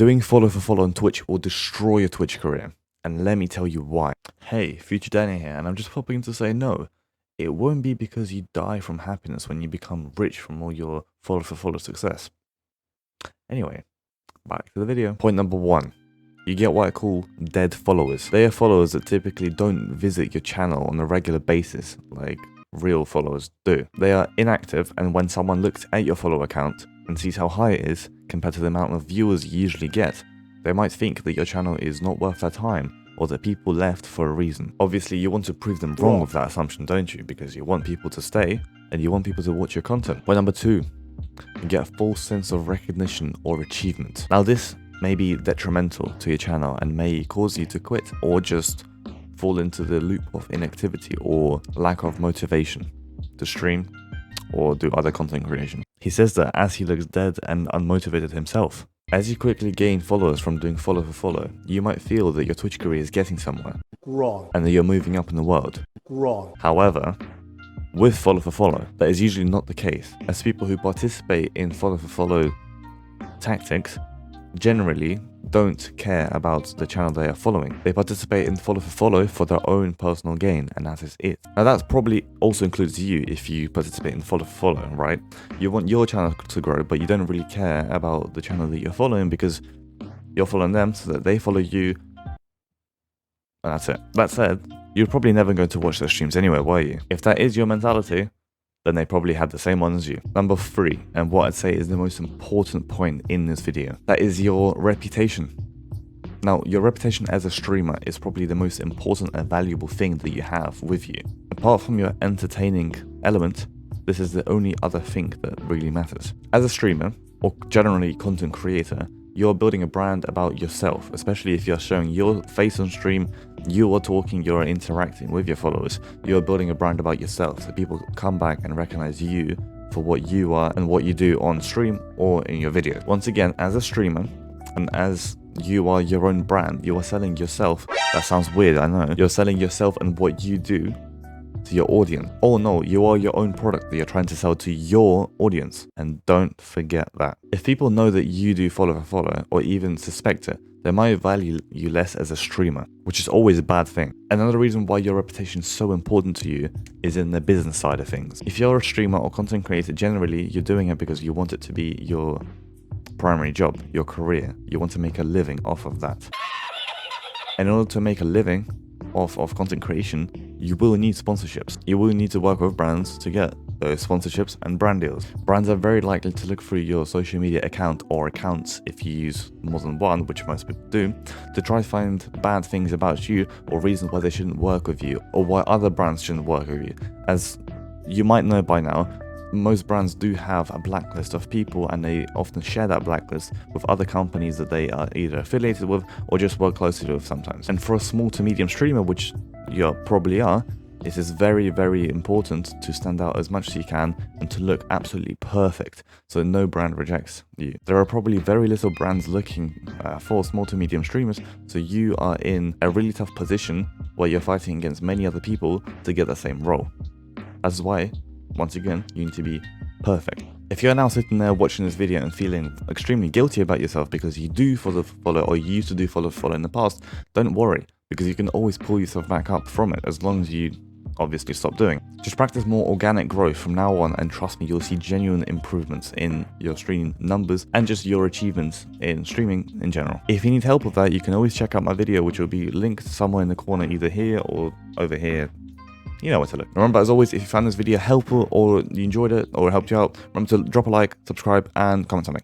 Doing follow for follow on Twitch will destroy your Twitch career, and let me tell you why. Hey, YourBoyDanny here, and I'm just popping to say no. It won't be because you die from happiness when you become rich from all your follow for follow success. Anyway, back to the video. Point number 1. You get what I call dead followers. They are followers that typically don't visit your channel on a regular basis like real followers do. They are inactive, and when someone looks at your follow account and sees how high it is compared to the amount of viewers you usually get, they might think that your channel is not worth their time or that people left for a reason. Obviously, you want to prove them wrong with that assumption, don't you? Because you want people to stay and you want people to watch your content. Point number 2, you get a false sense of recognition or achievement. Now, this may be detrimental to your channel and may cause you to quit or just fall into the loop of inactivity or lack of motivation to stream or do other content creation. He says that as he looks dead and unmotivated himself. As you quickly gain followers from doing follow for follow, you might feel that your Twitch career is getting somewhere. Wrong. And that you're moving up in the world. Wrong. However, with follow for follow, that is usually not the case, as people who participate in follow for follow tactics generally don't care about the channel they are following. They participate in follow for their own personal gain, and that is it. Now that probably also includes you if you participate in follow for follow, right? You want your channel to grow, but you don't really care about the channel that you're following because you're following them so that they follow you, and that's it. That said, you're probably never going to watch their streams anyway, were you? If that is your mentality, then they probably had the same one as you. Number 3, and what I'd say is the most important point in this video, that is your reputation. Now, your reputation as a streamer is probably the most important and valuable thing that you have with you. Apart from your entertaining element, this is the only other thing that really matters. As a streamer, or generally content creator, you're building a brand about yourself, especially if you're showing your face on stream, you are talking, you're interacting with your followers, you're building a brand about yourself so people come back and recognize you for what you are and what you do on stream or in your video. Once again, as a streamer and as you are your own brand, you are selling yourself. That sounds weird, I know. You're selling yourself and what you do to your audience. Oh no, you are your own product that you're trying to sell to your audience, and don't forget that. If people know that you do follow for follow or even suspect it, they might value you less as a streamer, which is always a bad thing. Another reason why your reputation is so important to you is in the business side of things. If you're a streamer or content creator, generally you're doing it because you want it to be your primary job, your career. You want to make a living off of that. And in order to make a living off of content creation, you will need sponsorships. You will need to work with brands to get those sponsorships and brand deals. Brands are very likely to look through your social media account or accounts, if you use more than one, which most people do, to try to find bad things about you or reasons why they shouldn't work with you or why other brands shouldn't work with you. As you might know by now, most brands do have a blacklist of people, and they often share that blacklist with other companies that they are either affiliated with or just work closely with sometimes. And for a small to medium streamer, which you probably are, it is very, very important to stand out as much as you can and to look absolutely perfect so no brand rejects you. There are probably very little brands looking for small to medium streamers, so you are in a really tough position where you're fighting against many other people to get the same role. That's why, once again, you need to be perfect. If you're now sitting there watching this video and feeling extremely guilty about yourself because you do follow or you used to do follow in the past, don't worry, because you can always pull yourself back up from it as long as you obviously stop doing. Just practice more organic growth from now on, and trust me, you'll see genuine improvements in your streaming numbers and just your achievements in streaming in general. If you need help with that, you can always check out my video, which will be linked somewhere in the corner, either here or over here. You know where to look. Remember, as always, if you found this video helpful or you enjoyed it or it helped you out, remember to drop a like, subscribe, and comment something.